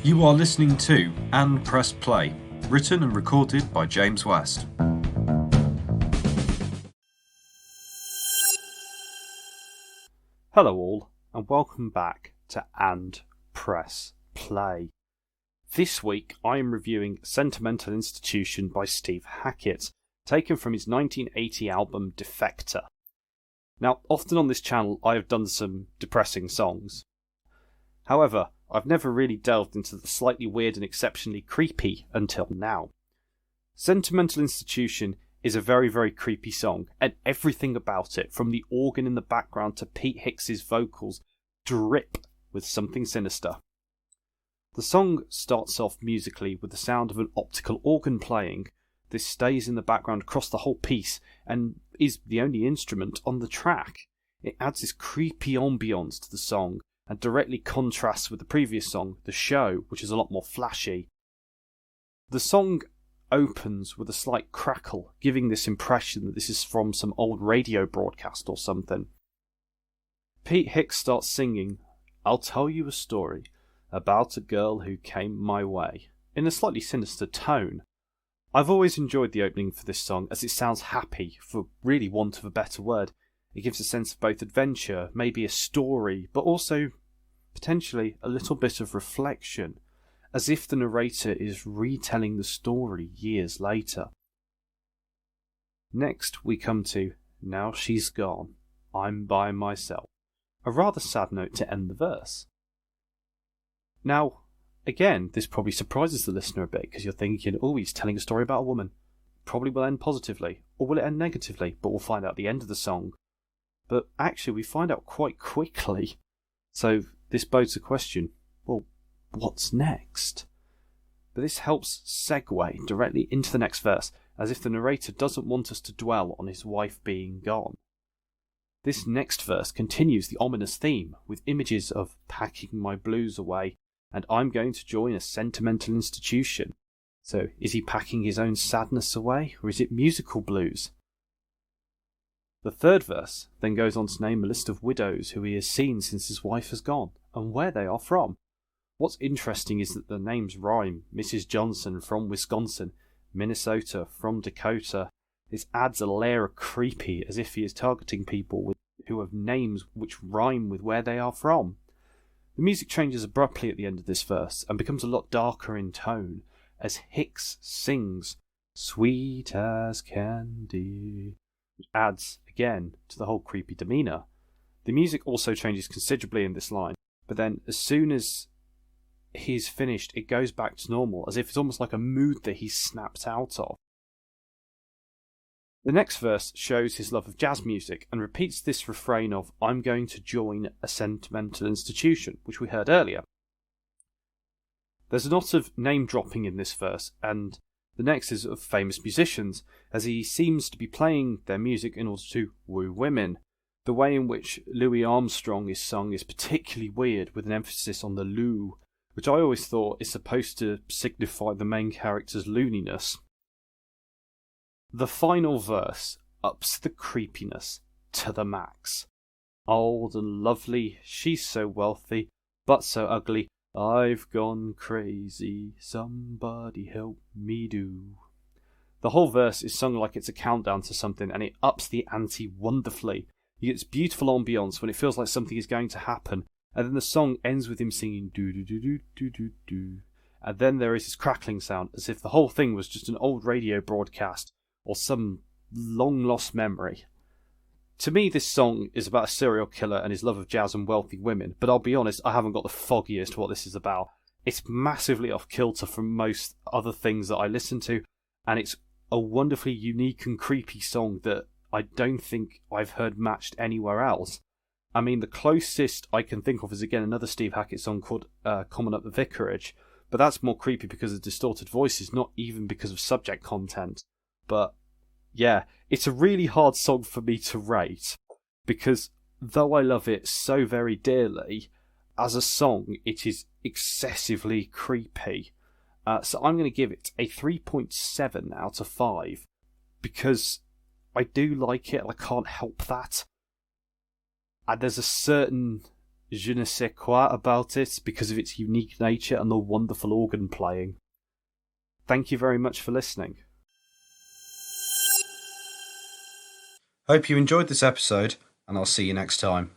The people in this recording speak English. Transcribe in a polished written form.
You are listening to And Press Play, written and recorded by James West. Hello all, and welcome back to And Press Play. This week I am reviewing Sentimental Institution by Steve Hackett, taken from his 1980 album Defector. Now, often on this channel I have done some depressing songs. However, I've never really delved into the slightly weird and exceptionally creepy until now. Sentimental Institution is a very, very creepy song, and everything about it, from the organ in the background to Pete Hicks's vocals, drip with something sinister. The song starts off musically with the sound of an optical organ playing. This stays in the background across the whole piece and is the only instrument on the track. It adds this creepy ambience to the song and directly contrasts with the previous song, The Show, which is a lot more flashy. The song opens with a slight crackle, giving this impression that this is from some old radio broadcast or something. Pete Hicks starts singing, "I'll tell you a story about a girl who came my way," in a slightly sinister tone. I've always enjoyed the opening for this song as it sounds happy, for really want of a better word. It gives a sense of both adventure, maybe a story, but also potentially a little bit of reflection, as if the narrator is retelling the story years later. Next we come to "Now She's Gone, I'm by myself," a rather sad note to end the verse. Now, again, this probably surprises the listener a bit, because you're thinking, oh, he's telling a story about a woman. Probably will end positively, or will it end negatively? But we'll find out at the end of the song. But actually, we find out quite quickly. So this bodes the question, well, what's next? But this helps segue directly into the next verse, as if the narrator doesn't want us to dwell on his wife being gone. This next verse continues the ominous theme, with images of packing my blues away, and I'm going to join a sentimental institution. So, is he packing his own sadness away, or is it musical blues? The third verse then goes on to name a list of widows who he has seen since his wife has gone, and where they are from. What's interesting is that the names rhyme. Mrs. Johnson from Wisconsin, Minnesota from Dakota. This adds a layer of creepy, as if he is targeting people who have names which rhyme with where they are from. The music changes abruptly at the end of this verse and becomes a lot darker in tone as Hicks sings "Sweet as candy," which adds, again, to the whole creepy demeanour. The music also changes considerably in this line, but then as soon as he's finished, it goes back to normal, as if it's almost like a mood that he's snapped out of. The next verse shows his love of jazz music and repeats this refrain of "I'm going to join a sentimental institution," which we heard earlier. There's a lot of name dropping in this verse, and the next is of famous musicians, as he seems to be playing their music in order to woo women. The way in which Louis Armstrong is sung is particularly weird, with an emphasis on the Lou, which I always thought is supposed to signify the main character's looniness. The final verse ups the creepiness to the max. Old and lovely, she's so wealthy, but so ugly, I've gone crazy, somebody help me do. The whole verse is sung like it's a countdown to something, and it ups the ante wonderfully. He gets beautiful ambience when it feels like something is going to happen, and then the song ends with him singing do do do do do do do, and then there is this crackling sound, as if the whole thing was just an old radio broadcast, or some long-lost memory. To me, this song is about a serial killer and his love of jazz and wealthy women, but I'll be honest, I haven't got the foggiest what this is about. It's massively off-kilter from most other things that I listen to, and it's a wonderfully unique and creepy song that I don't think I've heard matched anywhere else. I mean, the closest I can think of is, again, another Steve Hackett song called Common Up the Vicarage, but that's more creepy because of distorted voices, not even because of subject content. But yeah, it's a really hard song for me to rate, because though I love it so very dearly, as a song it is excessively creepy. So I'm going to give it a 3.7 out of 5, because I do like it and I can't help that. And there's a certain je ne sais quoi about it because of its unique nature and the wonderful organ playing. Thank you very much for listening. Hope you enjoyed this episode, and I'll see you next time.